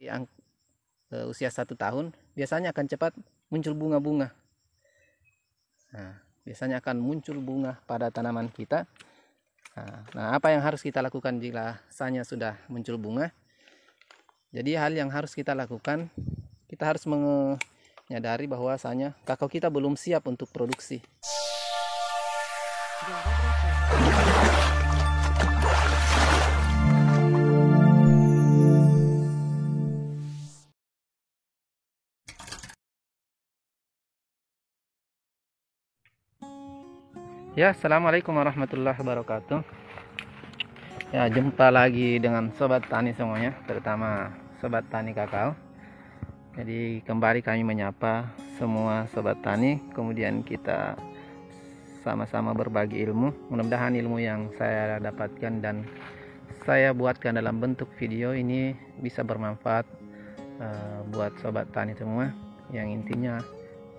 yang usia 1 tahun biasanya akan cepat muncul bunga-bunga. Biasanya akan muncul bunga pada tanaman kita. Nah, apa yang harus kita lakukan jika sanya sudah muncul bunga? Jadi hal yang harus kita lakukan, kita harus menyadari bahwasanya kakao kita belum siap untuk produksi. Ya, assalamualaikum warahmatullahi wabarakatuh. Ya, jumpa lagi dengan sobat tani semuanya, terutama sobat tani kakao. Jadi kembali kami menyapa semua sobat tani, kemudian kita sama-sama berbagi ilmu. Mudah-mudahan ilmu yang saya dapatkan dan saya buatkan dalam bentuk video ini bisa bermanfaat buat sobat tani semua, yang intinya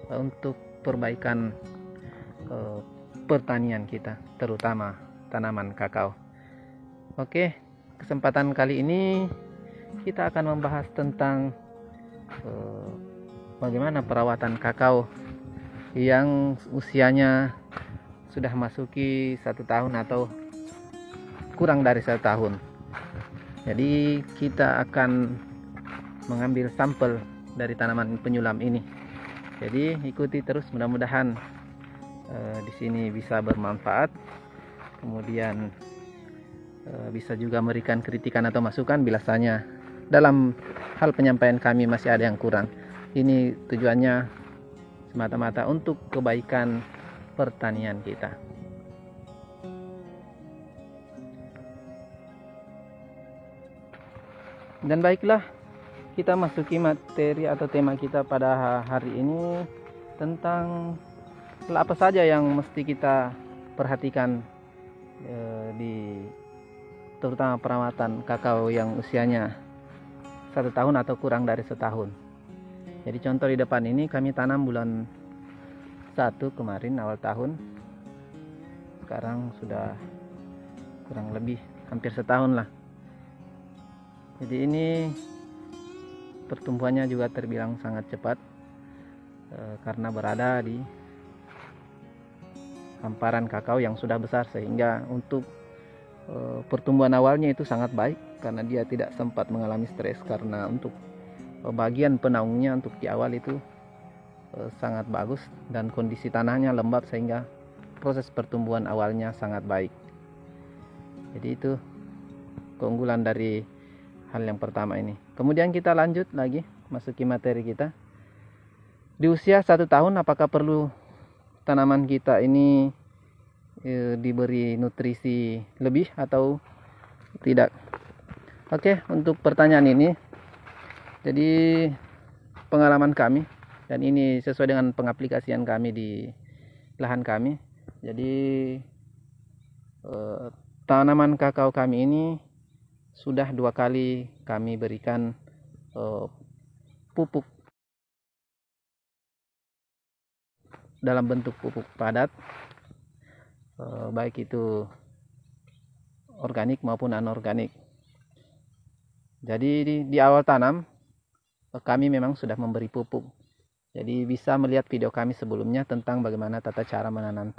untuk perbaikan pertanian kita, terutama tanaman kakao. Oke, kesempatan kali ini kita akan membahas tentang bagaimana perawatan kakao yang usianya sudah masuki 1 tahun atau kurang dari 1 tahun. Jadi kita akan mengambil sampel dari tanaman penyulam ini. Jadi ikuti terus, mudah-mudahan di sini bisa bermanfaat. Kemudian bisa juga memberikan kritikan atau masukan bila saja dalam hal penyampaian kami masih ada yang kurang. Ini tujuannya semata-mata untuk kebaikan pertanian kita. Dan baiklah, kita masuki materi atau tema kita pada hari ini tentang apa saja yang mesti kita perhatikan terutama perawatan kakao yang usianya 1 tahun atau kurang dari 1 tahun. Jadi contoh di depan ini kami tanam bulan 1 kemarin, awal tahun. Sekarang sudah kurang lebih hampir 1 tahun lah. Jadi ini pertumbuhannya juga terbilang sangat cepat karena berada di hamparan kakao yang sudah besar, sehingga untuk pertumbuhan awalnya itu sangat baik karena dia tidak sempat mengalami stres, karena untuk bagian penaungnya untuk di awal itu sangat bagus dan kondisi tanahnya lembab sehingga proses pertumbuhan awalnya sangat baik. Jadi itu keunggulan dari hal yang pertama ini. Kemudian kita lanjut lagi masuki materi kita. Di usia 1 tahun apakah perlu tanaman kita ini diberi nutrisi lebih atau tidak? Oke, untuk pertanyaan ini, jadi pengalaman kami, dan ini sesuai dengan pengaplikasian kami di lahan kami. Jadi tanaman kakao kami ini sudah 2 kali kami berikan pupuk dalam bentuk pupuk padat, baik itu organik maupun anorganik. Jadi di awal tanam kami memang sudah memberi pupuk. Jadi bisa melihat video kami sebelumnya tentang bagaimana tata cara menanam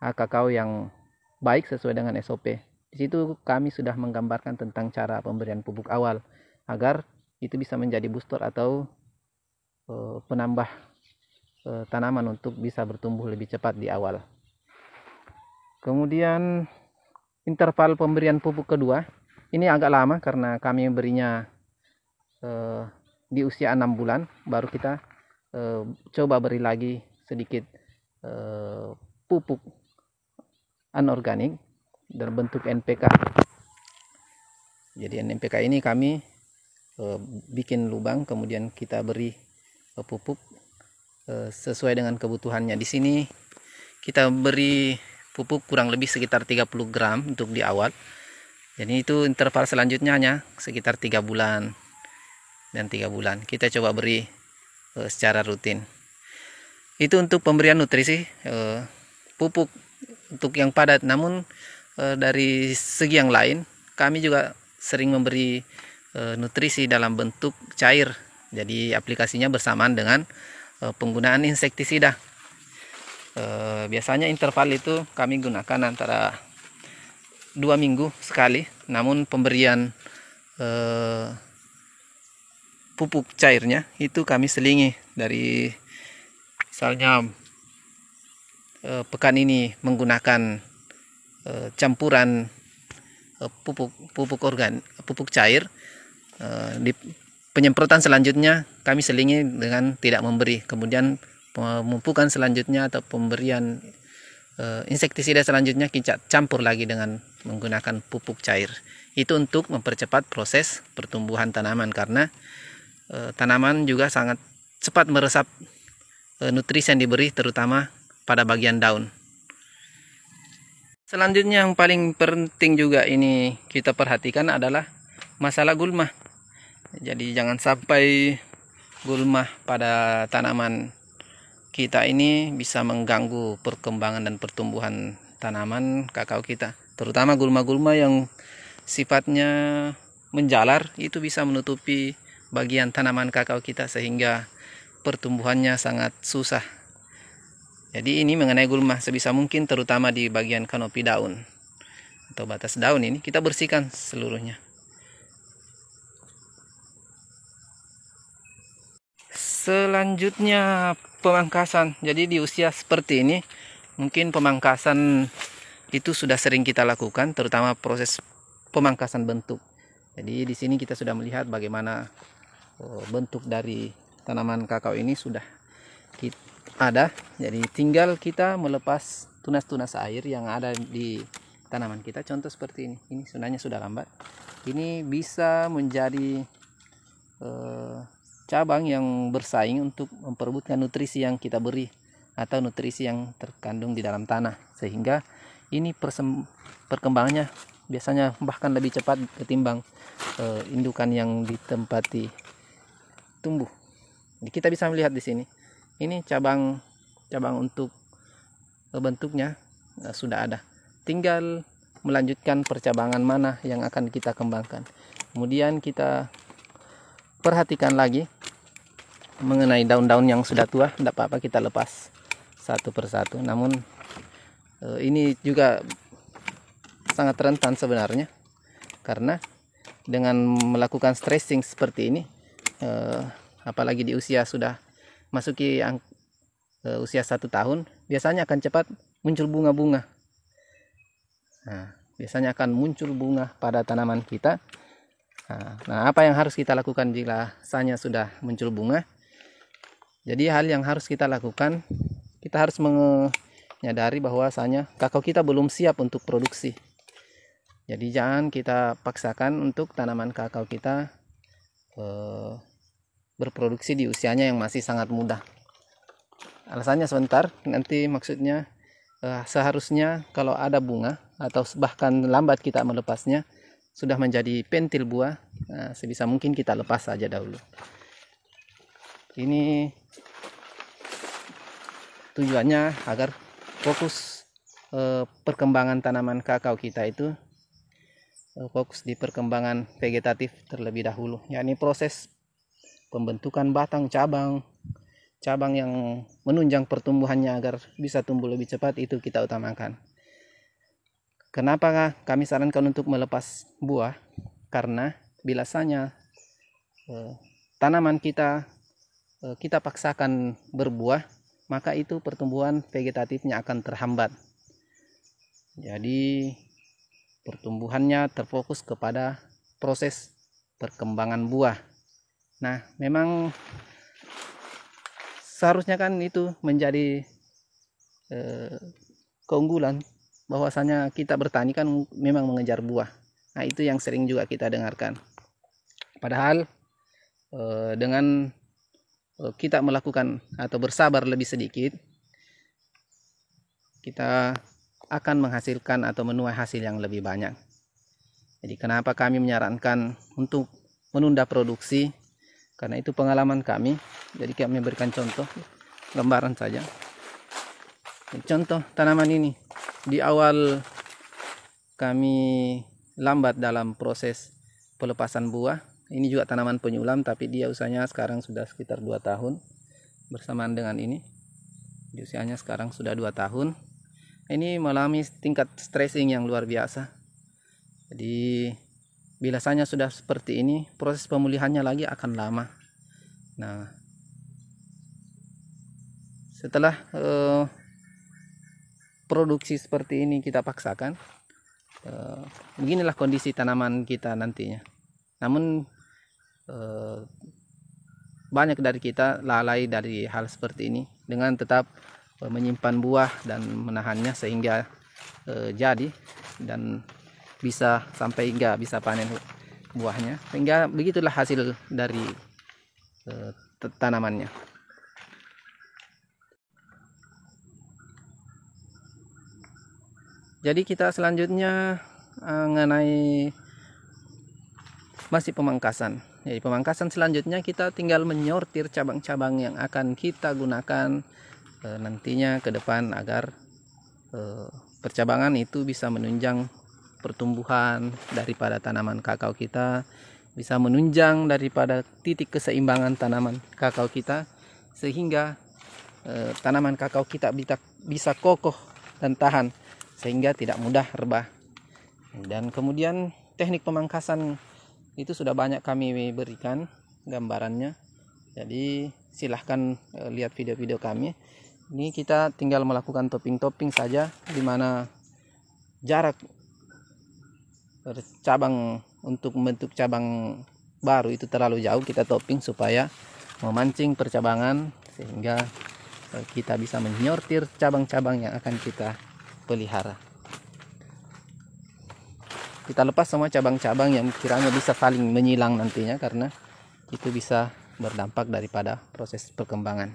kakao yang baik sesuai dengan SOP. Di situ kami sudah menggambarkan tentang cara pemberian pupuk awal agar itu bisa menjadi booster atau penambah tanaman untuk bisa bertumbuh lebih cepat di awal. Kemudian interval pemberian pupuk kedua ini agak lama karena kami berinya di usia 6 bulan, baru kita coba beri lagi sedikit pupuk anorganik dalam bentuk NPK. Jadi NPK ini kami bikin lubang, kemudian kita beri pupuk sesuai dengan kebutuhannya. Di sini kita beri pupuk kurang lebih sekitar 30 gram untuk di awal. Jadi itu interval selanjutnya hanya sekitar 3 bulan dan 3 bulan. Kita coba beri secara rutin. Itu untuk pemberian nutrisi pupuk untuk yang padat. Namun dari segi yang lain kami juga sering memberi nutrisi dalam bentuk cair. Jadi aplikasinya bersamaan dengan penggunaan insektisida. Biasanya interval itu kami gunakan antara 2 minggu sekali, namun pemberian pupuk cairnya itu kami selingi dari, misalnya pekan ini menggunakan campuran pupuk cair, di penyemprotan selanjutnya kami selingi dengan tidak memberi. Kemudian pemupukan selanjutnya atau pemberian insektisida selanjutnya kita campur lagi dengan menggunakan pupuk cair. Itu untuk mempercepat proses pertumbuhan tanaman, karena tanaman juga sangat cepat meresap nutrisi yang diberi, terutama pada bagian daun. Selanjutnya yang paling penting juga ini kita perhatikan adalah masalah gulma. Jadi jangan sampai gulma pada tanaman kita ini bisa mengganggu perkembangan dan pertumbuhan tanaman kakao kita. Terutama gulma-gulma yang sifatnya menjalar, itu bisa menutupi bagian tanaman kakao kita sehingga pertumbuhannya sangat susah. Jadi ini mengenai gulma, sebisa mungkin terutama di bagian kanopi daun atau batas daun ini kita bersihkan seluruhnya. Selanjutnya pemangkasan. Jadi di usia seperti ini mungkin pemangkasan itu sudah sering kita lakukan, terutama proses pemangkasan bentuk. Jadi di sini kita sudah melihat bagaimana bentuk dari tanaman kakao ini sudah ada. Jadi tinggal kita melepas tunas-tunas air yang ada di tanaman kita. Contoh seperti ini. Ini sebenarnya sudah lambat. Ini bisa menjadi cabang yang bersaing untuk memperebutkan nutrisi yang kita beri atau nutrisi yang terkandung di dalam tanah, sehingga ini perkembangannya biasanya bahkan lebih cepat ketimbang indukan yang ditempati tumbuh. Jadi kita bisa melihat di sini. Ini cabang untuk bentuknya sudah ada. Tinggal melanjutkan percabangan mana yang akan kita kembangkan. Kemudian kita perhatikan lagi mengenai daun-daun yang sudah tua, tidak apa-apa kita lepas satu persatu. Namun ini juga sangat rentan sebenarnya, karena dengan melakukan stressing seperti ini, apalagi di usia sudah masuki usia 1 tahun, biasanya akan cepat muncul bunga-bunga. Biasanya akan muncul bunga pada tanaman kita. Nah, apa yang harus kita lakukan jika misalnya sudah muncul bunga? Jadi hal yang harus kita lakukan, kita harus menyadari bahwasanya kakao kita belum siap untuk produksi. Jadi jangan kita paksakan untuk tanaman kakao kita berproduksi di usianya yang masih sangat muda. Alasannya sebentar, nanti maksudnya seharusnya kalau ada bunga atau bahkan lambat kita melepasnya, sudah menjadi pentil buah, sebisa mungkin kita lepas saja dahulu. Ini tujuannya agar fokus perkembangan tanaman kakao kita itu fokus di perkembangan vegetatif terlebih dahulu, yakni proses pembentukan batang cabang yang menunjang pertumbuhannya agar bisa tumbuh lebih cepat, itu kita utamakan. Kenapa kami sarankan untuk melepas buah? Karena biasanya tanaman kita paksakan berbuah, maka itu pertumbuhan vegetatifnya akan terhambat. Jadi pertumbuhannya terfokus kepada proses perkembangan buah. Nah, memang seharusnya kan itu menjadi keunggulan, bahwasanya kita bertani kan memang mengejar buah. Nah, itu yang sering juga kita dengarkan. Padahal dengan kita melakukan atau bersabar lebih sedikit, kita akan menghasilkan atau menuai hasil yang lebih banyak. Jadi kenapa kami menyarankan untuk menunda produksi? Karena itu pengalaman kami. Jadi kami berikan contoh gambaran saja. Contoh tanaman ini, di awal kami lambat dalam proses pelepasan buah Ini juga tanaman penyulam, tapi dia usianya sekarang sudah sekitar 2 tahun bersamaan dengan ini. Di usianya sekarang sudah 2 tahun. Ini mengalami tingkat stressing yang luar biasa. Jadi biasanya sudah seperti ini, proses pemulihannya lagi akan lama. Nah, setelah produksi seperti ini kita paksakan, beginilah kondisi tanaman kita nantinya. Namun banyak dari kita lalai dari hal seperti ini, dengan tetap menyimpan buah dan menahannya sehingga jadi dan bisa sampai hingga bisa panen buahnya, sehingga begitulah hasil dari tanamannya. Jadi kita selanjutnya mengenai masih pemangkasan. Jadi pemangkasan selanjutnya kita tinggal menyortir cabang-cabang yang akan kita gunakan nantinya ke depan, agar percabangan itu bisa menunjang pertumbuhan daripada tanaman kakao kita, bisa menunjang daripada titik keseimbangan tanaman kakao kita, sehingga tanaman kakao kita bisa kokoh dan tahan, sehingga tidak mudah rebah. Dan kemudian teknik pemangkasan itu sudah banyak kami berikan gambarannya, jadi silahkan lihat video-video kami. Ini kita tinggal melakukan topping-topping saja, di mana jarak cabang untuk membentuk cabang baru itu terlalu jauh, kita topping supaya memancing percabangan, sehingga kita bisa menyortir cabang-cabang yang akan kita pelihara. Kita lepas semua cabang-cabang yang kiranya bisa saling menyilang nantinya, karena itu bisa berdampak daripada proses perkembangan.